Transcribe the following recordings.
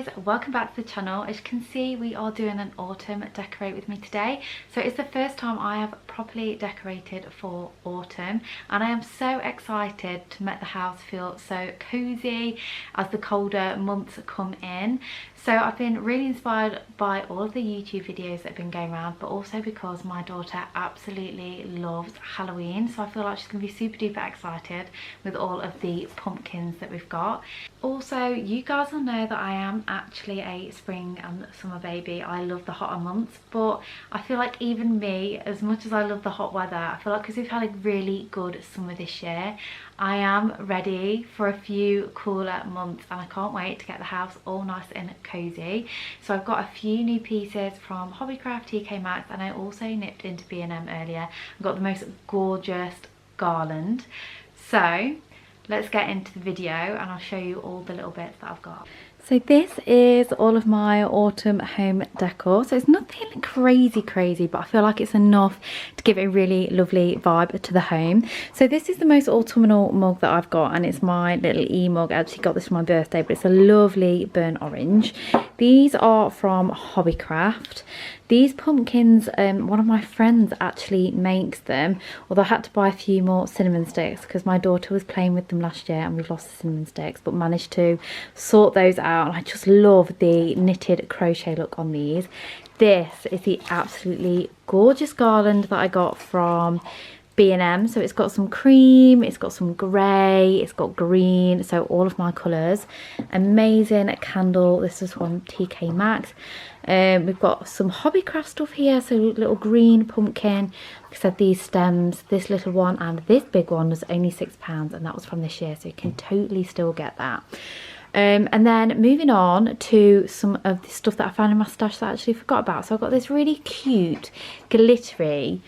guys, welcome back to the channel. As you can see, we are doing an autumn decorate with me today. So it's the first time I have properly decorated for autumn, and I am so excited to make the house feel so cozy as the colder months come in. So I've been really inspired by all of the YouTube videos that have been going around, but also because my daughter absolutely loves Halloween, so I feel like she's going to be super duper excited with all of the pumpkins that we've got. Also, you guys will know that I am actually a spring and summer baby. I love the hotter months, but I feel like even me, as much as I love the hot weather, I feel like because we've had a really good summer this year, I am ready for a few cooler months, and I can't wait to get the house all nice and cozy. So I've got a few new pieces from Hobbycraft, TK Maxx, and I also nipped into B&M earlier. I've got the most gorgeous Garland. So let's get into the video and I'll show you all the little bits that I've got. So this is all of my autumn home decor. So it's nothing crazy, but I feel like it's enough to give a really lovely vibe to the home. So this is the most autumnal mug that I've got, and it's my little e-mug. I actually got this for my birthday, but it's a lovely burnt orange. These are from Hobbycraft. These pumpkins, one of my friends actually makes them, although I had to buy a few more cinnamon sticks because my daughter was playing with them last year and we've lost the cinnamon sticks, but managed to sort those out. And I just love the knitted crochet look on these. This is the absolutely gorgeous garland that I got from B&M. So it's got some cream, it's got some grey, it's got green, so all of my colours. Amazing candle. This is from TK Maxx. We've got some Hobbycraft stuff here, so little green pumpkin. Like I said, these stems, this little one and this big one was only £6, and that was from this year, so you can totally still get that. And then moving on to some of the stuff that I found in my stash that I actually forgot about. So I've got this really cute glittery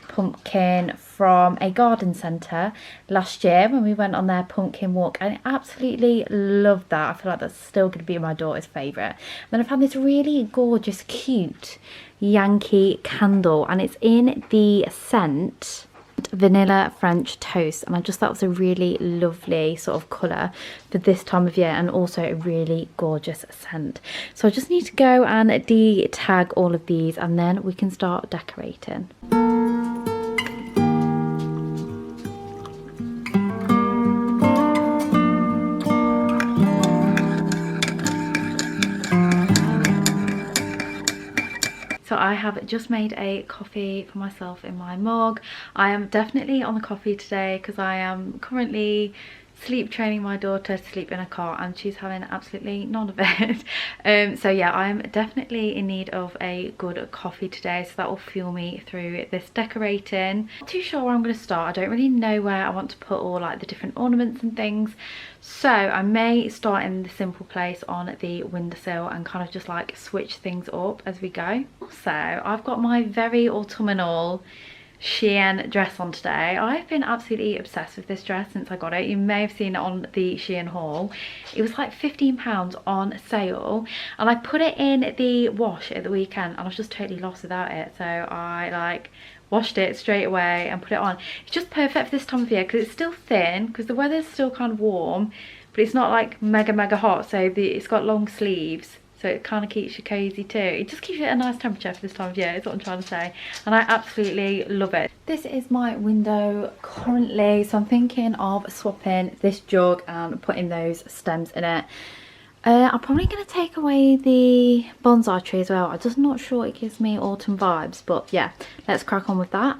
pumpkin from a garden centre last year when we went on their pumpkin walk, and I absolutely loved that. I feel like that's still going to be my daughter's favourite. Then I found this really gorgeous cute Yankee candle, and it's in the scent Vanilla French Toast, and I just thought it was a really lovely sort of colour for this time of year, and also a really gorgeous scent. So I just need to go and de-tag all of these, and then we can start decorating. So I have just made a coffee for myself in my mug. I am definitely on the coffee today because I am currently sleep training my daughter to sleep in a car, and she's having absolutely none of it. So yeah, I'm definitely in need of a good coffee today, so that will fuel me through this decorating. Not too sure where I'm going to start. I don't really know where I want to put all like the different ornaments and things, so I may start in the simple place on the windowsill and kind of just like switch things up as we go. So I've got my very autumnal Shein dress on today. I've been absolutely obsessed with this dress since I got it. You may have seen it on the Shein haul. It was like £15 on sale, and I put it in the wash at the weekend and I was just totally lost without it, so I like washed it straight away and put it on. It's just perfect for this time of year because it's still thin, because the weather's still kind of warm, but it's not like mega hot, so it's got long sleeves, so it kind of keeps you cozy too. It just keeps you at a nice temperature for this time of year, is what I'm trying to say, and I absolutely love it. This is my window currently, so I'm thinking of swapping this jug and putting those stems in it. I'm probably going to take away the bonsai tree as well. I'm just not sure it gives me autumn vibes, but yeah, let's crack on with that.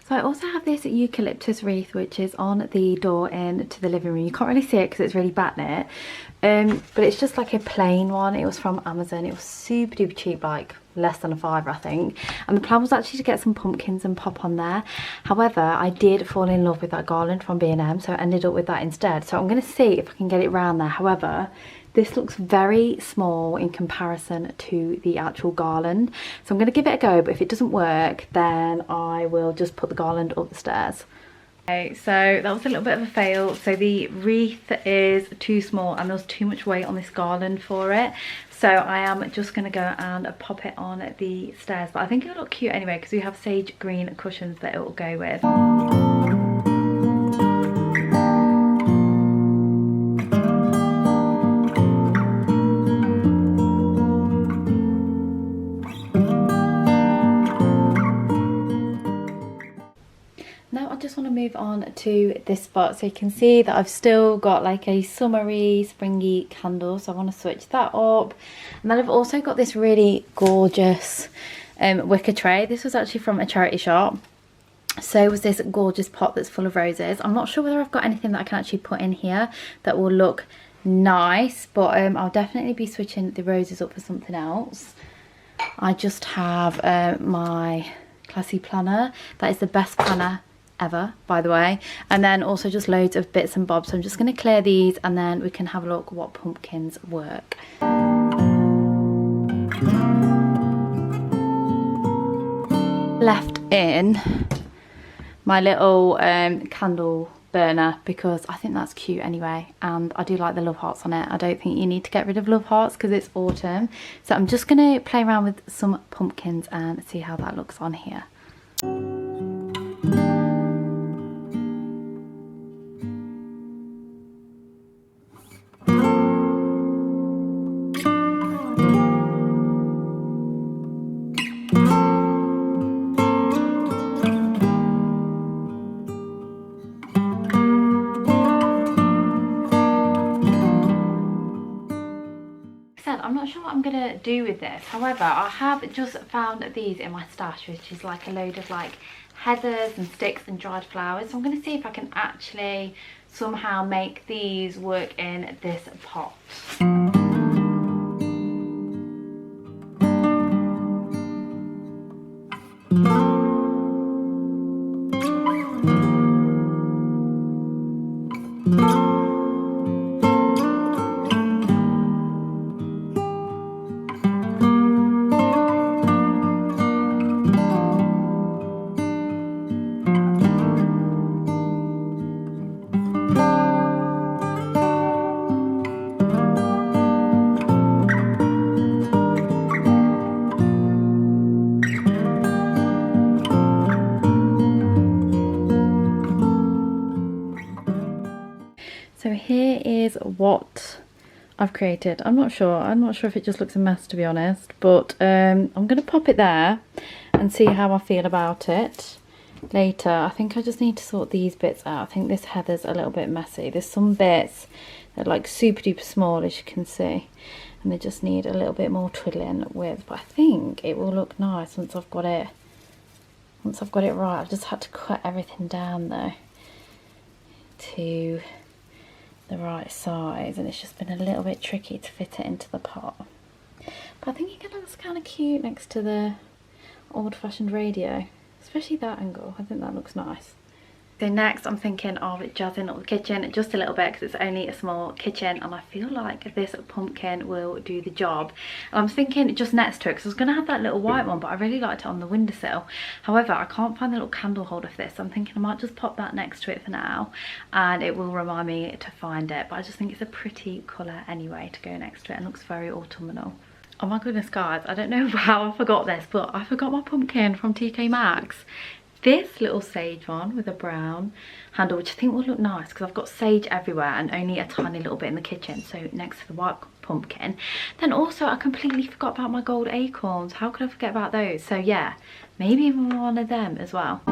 So I also have this Eucalyptus Wreath, which is on the door into the living room. You can't really see it because it's really backlit, but it's just like a plain one. It was from Amazon. It was super duper cheap, like less than £5 I think, and the plan was actually to get some pumpkins and pop on there. However, I did fall in love with that garland from B&M, so I ended up with that instead. So I'm going to see if I can get it round there. However, this looks very small in comparison to the actual garland. So I'm going to give it a go, but if it doesn't work, then I will just put the garland up the stairs. Okay, so that was a little bit of a fail. So the wreath is too small and there's too much weight on this garland for it. So I am just going to go and pop it on the stairs. But I think it'll look cute anyway because we have sage green cushions that it will go with. Move on to this spot, so you can see that I've still got like a summery springy candle, so I want to switch that up. And then I've also got this really gorgeous wicker tray. This was actually from a charity shop. So was this gorgeous pot that's full of roses. I'm not sure whether I've got anything that I can actually put in here that will look nice, but I'll definitely be switching the roses up for something else. I just have my Cosy planner. That is the best planner ever, by the way, and then also just loads of bits and bobs. So I'm just going to clear these and then we can have a look what pumpkins work. Left in my little candle burner because I think that's cute anyway, and I do like the love hearts on it. I don't think you need to get rid of love hearts because it's autumn, so I'm just going to play around with some pumpkins and see how that looks on here. I'm not sure what I'm gonna do with this. However, I have just found these in my stash, which is like a load of like heathers and sticks and dried flowers. So I'm gonna see if I can actually somehow make these work in this pot. So here is what I've created. I'm not sure if it just looks a mess, to be honest, but I'm going to pop it there and see how I feel about it later. I think I just need to sort these bits out. I think this heather's a little bit messy. There's some bits that are like super duper small, as you can see, and they just need a little bit more twiddling with, but I think it will look nice once I've got it right. I've just had to cut everything down though to the right size, and it's just been a little bit tricky to fit it into the pot, but I think it looks kind of cute next to the old-fashioned radio, especially that angle. I think that looks nice. So next I'm thinking of jazzing up the kitchen just a little bit because it's only a small kitchen, and I feel like this pumpkin will do the job. And I'm thinking just next to it, because I was going to have that little white one, but I really liked it on the windowsill. However, I can't find the little candle holder for this, so I'm thinking I might just pop that next to it for now, and it will remind me to find it. But I just think it's a pretty colour anyway to go next to it, and looks very autumnal. Oh my goodness guys, I don't know how I forgot this, but I forgot my pumpkin from TK Maxx. This little sage one with a brown handle, which I think will look nice because I've got sage everywhere and only a tiny little bit in the kitchen, so next to the white pumpkin. Then also I completely forgot about my gold acorns. How could I forget about those? So yeah, maybe even one of them as well.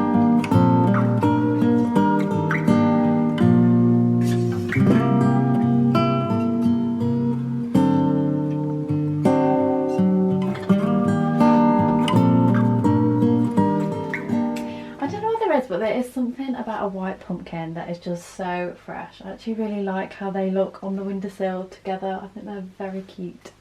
But there is something about a white pumpkin that is just so fresh. I actually really like how they look on the windowsill together. I think they're very cute.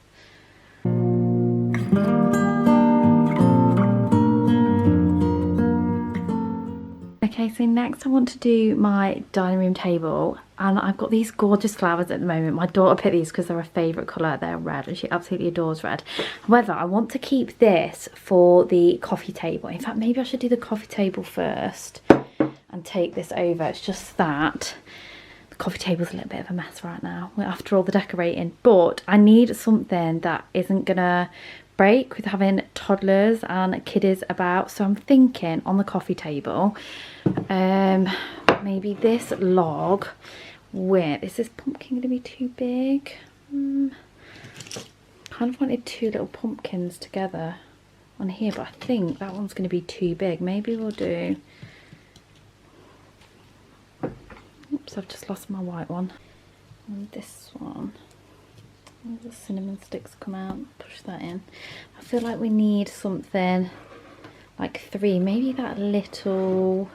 Okay, so next I want to do my dining room table, and I've got these gorgeous flowers at the moment. My daughter picked these because they're her favourite colour. They're red and she absolutely adores red. However, I want to keep this for the coffee table. In fact, maybe I should do the coffee table first and take this over. It's just that the coffee table's a little bit of a mess right now after all the decorating, but I need something that isn't gonna break with having toddlers and kiddies about. So I'm thinking on the coffee table, maybe this log with, is this pumpkin going to be too big? Kind of wanted two little pumpkins together on here, but I think that one's going to be too big. Maybe we'll do, oops, I've just lost my white one. And this one, the cinnamon sticks come out, push that in. I feel like we need something like 3, maybe that little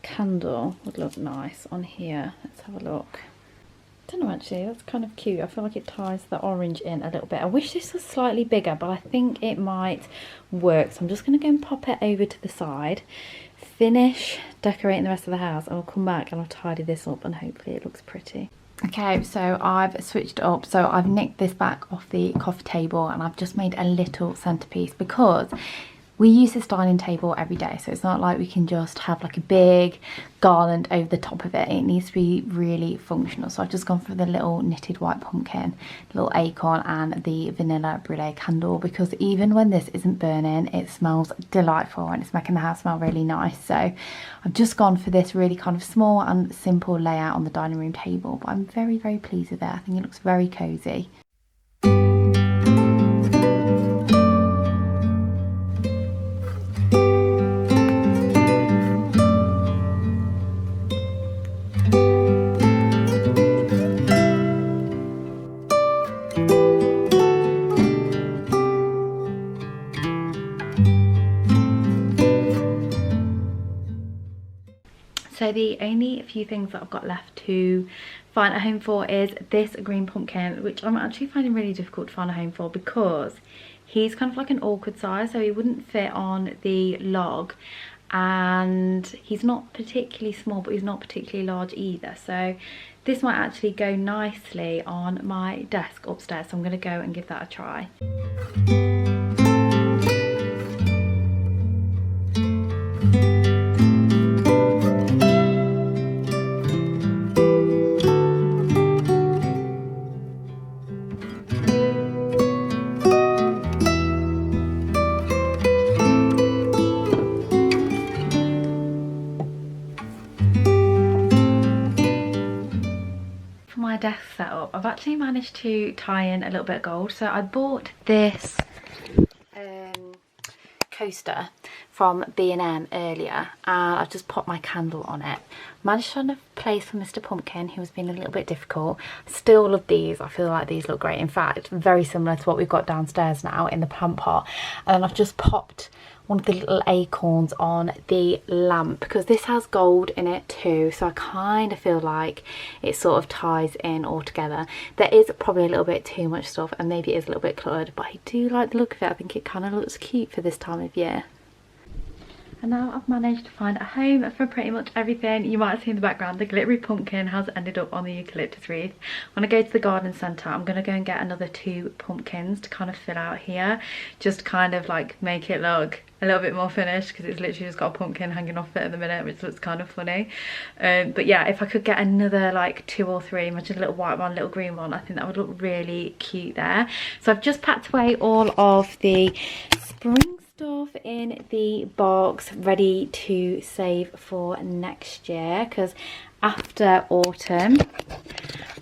candle would look nice on here. Let's have a look. I don't know, actually, that's kind of cute. I feel like it ties the orange in a little bit. I wish this was slightly bigger, but I think it might work. So I'm just going to go and pop it over to the side, finish decorating the rest of the house, and I'll come back and I'll tidy this up and hopefully it looks pretty. Okay, so I've switched it up. So I've nicked this back off the coffee table and I've just made a little centerpiece because we use this dining table every day, so it's not like we can just have like a big garland over the top of it. It needs to be really functional. So I've just gone for the little knitted white pumpkin, little acorn, and the vanilla brulee candle, because even when this isn't burning, it smells delightful and it's making the house smell really nice. So I've just gone for this really kind of small and simple layout on the dining room table, but I'm very, very pleased with it. I think it looks very cozy. So the only few things that I've got left to find a home for is this green pumpkin, which I'm actually finding really difficult to find a home for because he's kind of like an awkward size, so he wouldn't fit on the log, and he's not particularly small, but he's not particularly large either. So this might actually go nicely on my desk upstairs, so I'm going to go and give that a try. Desk setup, I've actually managed to tie in a little bit of gold. So I bought this coaster from B&M earlier, and I've just popped my candle on it. Managed to find a place for Mr. Pumpkin, who was being a little bit difficult. Still love these. I feel like these look great. In fact, very similar to what we've got downstairs now in the plant pot. And I've just popped one of the little acorns on the lamp because this has gold in it too, so I kind of feel like it sort of ties in all together. There is probably a little bit too much stuff and maybe it is a little bit cluttered, but I do like the look of it. I think it kind of looks cute for this time of year. And now I've managed to find a home for pretty much everything. You might have seen in the background, the glittery pumpkin has ended up on the eucalyptus wreath. When I go to the garden centre, I'm going to go and get another 2 pumpkins to kind of fill out here. Just kind of like make it look a little bit more finished, because it's literally just got a pumpkin hanging off it at the minute, which looks kind of funny. But yeah, if I could get another like 2 or 3, imagine a little white one, little green one, I think that would look really cute there. So I've just packed away all of the spring stuff in the box, ready to save for next year, because after autumn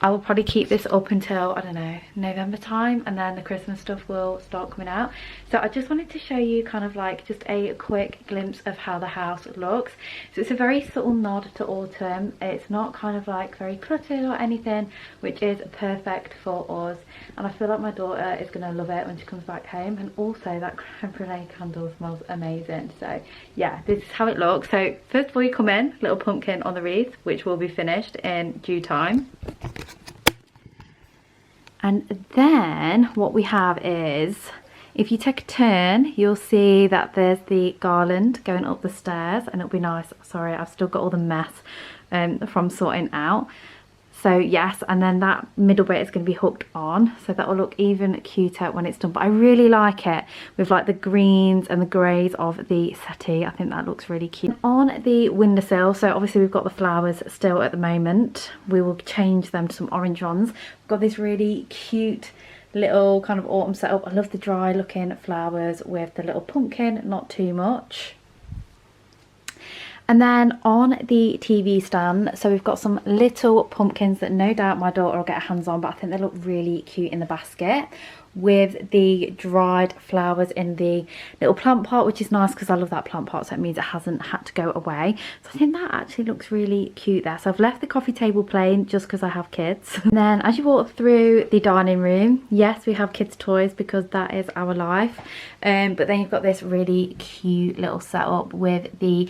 I will probably keep this up until, I don't know, November time, and then the Christmas stuff will start coming out. So I just wanted to show you kind of like just a quick glimpse of how the house looks. So it's a very subtle nod to autumn. It's not kind of like very cluttered or anything, which is perfect for us. And I feel like my daughter is going to love it when she comes back home. And also that creme brulee candle smells amazing. So yeah, this is how it looks. So first of all, you come in, little pumpkin on the wreath, which will be finished in due time. And then what we have is, If you take a turn, you'll see that there's the garland going up the stairs, and it'll be nice. Sorry, I've still got all the mess from sorting out. So yes, and then that middle bit is going to be hooked on, so that will look even cuter when it's done. But I really like it with like the greens and the greys of the settee. I think that looks really cute. On the windowsill, so obviously we've got the flowers still at the moment. We will change them to some orange ones. We've got this really cute little kind of autumn setup. I love the dry looking flowers with the little pumpkin, not too much. And then on the TV stand, so we've got some little pumpkins that no doubt my daughter will get her hands on, but I think they look really cute in the basket, with the dried flowers in the little plant pot, which is nice because I love that plant pot, so it means it hasn't had to go away. So I think that actually looks really cute there. So I've left the coffee table plain just because I have kids. And then as you walk through the dining room, yes, we have kids toys because that is our life, but then you've got this really cute little setup with the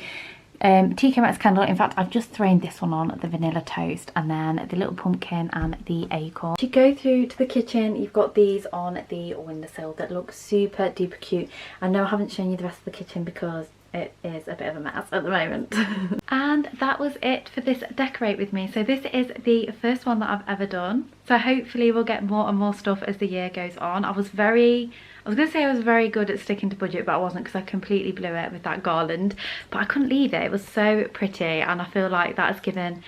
TK Maxx candle. In fact, I've just thrown this one on, the vanilla toast, and then the little pumpkin and the acorn. As you go through to the kitchen, you've got these on the windowsill that look super duper cute. I know I haven't shown you the rest of the kitchen because it is a bit of a mess at the moment. And that was it for this decorate with me. So this is the first one that I've ever done, so hopefully we'll get more and more stuff as the year goes on. I was gonna say I was very good at sticking to budget, but I wasn't, because I completely blew it with that garland, but I couldn't leave it. It was so pretty, and I feel like that has given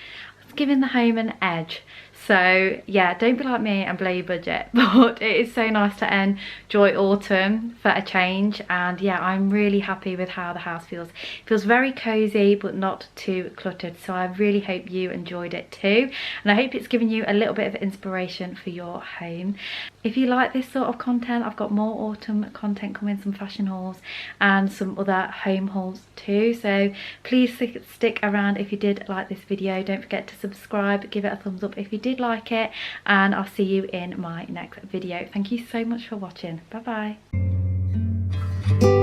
the home an edge. So yeah, don't be like me and blow your budget, but it is so nice to enjoy autumn for a change. And yeah, I'm really happy with how the house feels. It feels very cozy but not too cluttered, so I really hope you enjoyed it too, and I hope it's given you a little bit of inspiration for your home. If you like this sort of content, I've got more autumn content coming, some fashion hauls and some other home hauls too, so please stick around if you did like this video. Don't forget to subscribe, give it a thumbs up if you did like it, and I'll see you in my next video. Thank you so much for watching. Bye bye.